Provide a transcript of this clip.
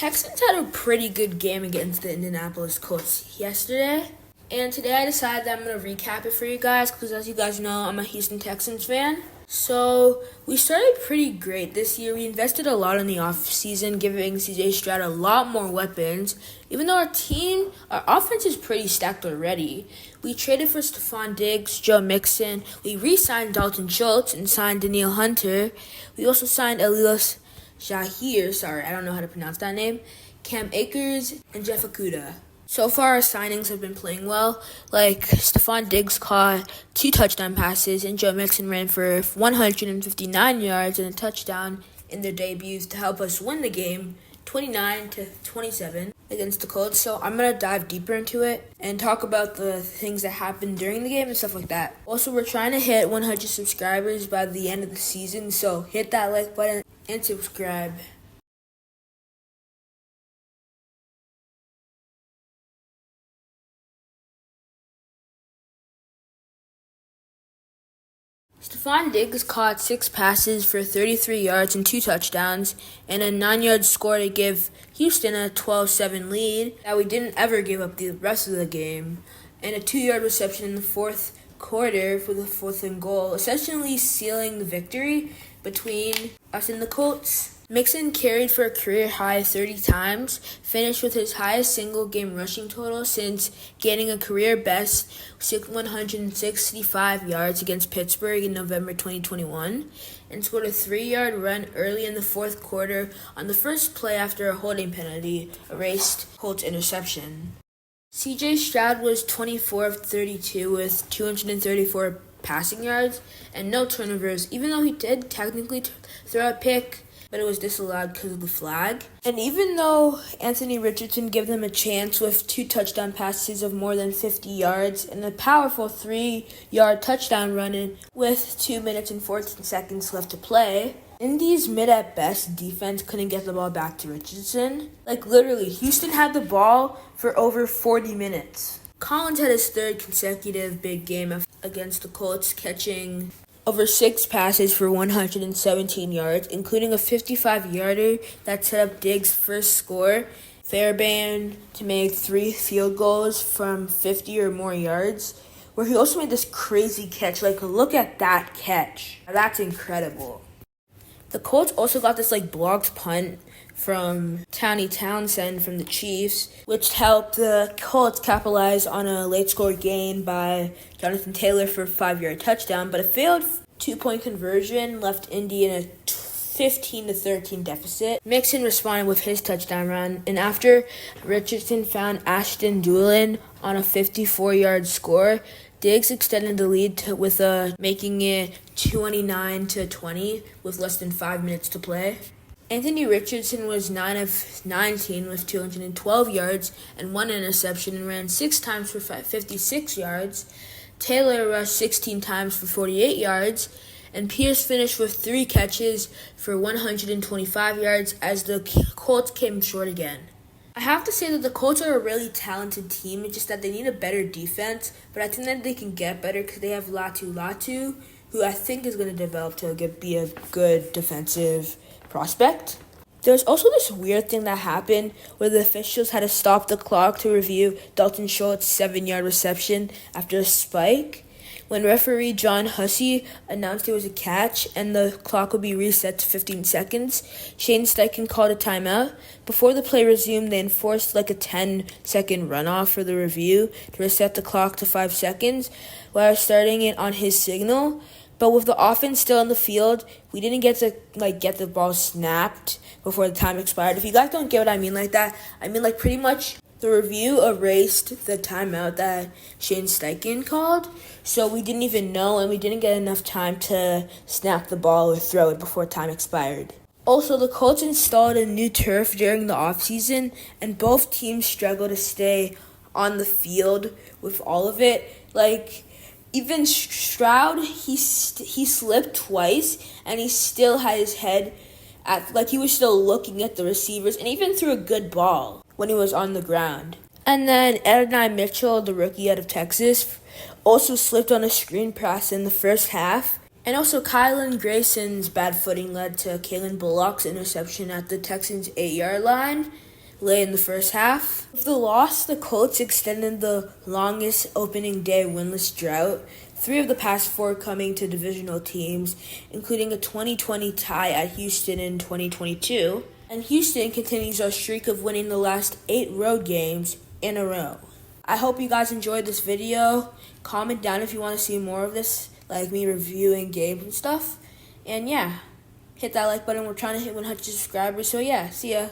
Texans had a pretty good game against the Indianapolis Colts yesterday. And today I decided that I'm going to recap it for you guys because, as you guys know, I'm a Houston Texans fan. So we started pretty great this year. We invested a lot in the offseason, giving CJ Stroud a lot more weapons. Even though our offense is pretty stacked already. We traded for Stephon Diggs, Joe Mixon. We re-signed Dalton Schultz and signed Danielle Hunter. We also signed Elias Shahir, I don't know how to pronounce that name, Cam Akers, and Jeff Okudah. So far, our signings have been playing well. Like, Stephon Diggs caught 2 touchdown passes, and Joe Mixon ran for 159 yards and a touchdown in their debuts to help us win the game 29-27 against the Colts. So I'm going to dive deeper into it and talk about the things that happened during the game and stuff like that. Also, we're trying to hit 100 subscribers by the end of the season, so hit that like button and subscribe. Stephon Diggs caught 6 passes for 33 yards and 2 touchdowns, and a 9-yard score to give Houston a 12-7 lead that we didn't ever give up the rest of the game, and a 2-yard reception in the fourth quarter for the 4th and goal, essentially sealing the victory between us and the Colts. Mixon carried for a career-high 30 times, finished with his highest single-game rushing total since gaining a career-best 165 yards against Pittsburgh in November 2021, and scored a 3-yard run early in the fourth quarter on the first play after a holding penalty erased Colts' interception. CJ Stroud was 24 of 32 with 234 passing yards and no turnovers, even though he did technically throw a pick, but it was disallowed because of the flag. And even though Anthony Richardson gave them a chance with 2 touchdown passes of more than 50 yards and a powerful 3-yard touchdown run in with 2 minutes and 14 seconds left to play, Indy's mid-at-best defense couldn't get the ball back to Richardson. Like, literally, Houston had the ball for over 40 minutes. Collins had his 3rd consecutive big game against the Colts, catching over 6 passes for 117 yards, including a 55-yarder that set up Diggs' first score, Fairbairn to make 3 field goals from 50 or more yards, where he also made this crazy catch. Like, look at that catch. That's incredible. The Colts also got this blocked punt from Townie Townsend from the Chiefs, which helped the Colts capitalize on a late score gain by Jonathan Taylor for a 5-yard touchdown, but a failed 2-point conversion left Indy in a 15-13 deficit. Mixon responded with his touchdown run, and after Richardson found Ashton Doolin on a 54-yard score, Diggs extended the lead with making it 29-20 with less than 5 minutes to play. Anthony Richardson was 9 of 19 with 212 yards and 1 interception and ran 6 times for 56 yards. Taylor rushed 16 times for 48 yards, and Pierce finished with 3 catches for 125 yards as the Colts came short again. I have to say that the Colts are a really talented team. It's just that they need a better defense, but I think that they can get better because they have Latu, who I think is going to develop to be a good defensive prospect. There's also this weird thing that happened where the officials had to stop the clock to review Dalton Schultz's 7-yard reception after a spike. When referee John Hussey announced it was a catch and the clock would be reset to 15 seconds, Shane Steichen called a timeout. Before the play resumed, they enforced a 10-second runoff for the review to reset the clock to 5 seconds while starting it on his signal. But with the offense still in the field, we didn't get to get the ball snapped before the time expired. If you guys don't get what I mean like that, I mean pretty much the review erased the timeout that Shane Steichen called, so we didn't even know and we didn't get enough time to snap the ball or throw it before time expired. Also, the Colts installed a new turf during the offseason, and both teams struggled to stay on the field with all of it. Even Stroud, he slipped twice, and he still had his head he was still looking at the receivers, and even threw a good ball when he was on the ground. And then Adonai Mitchell, the rookie out of Texas, also slipped on a screen pass in the first half. And also Kylan Grayson's bad footing led to Kalen Bullock's interception at the Texans' 8-yard line. late in the first half. With the loss, the Colts extended the longest opening day winless drought, 3 of the past 4 coming to divisional teams, including a 2020 tie at Houston in 2022. And Houston continues our streak of winning the last 8 road games in a row. I hope you guys enjoyed this video. Comment down if you want to see more of this, like me reviewing games and stuff. And yeah, hit that like button. We're trying to hit 100 subscribers. So yeah, see ya.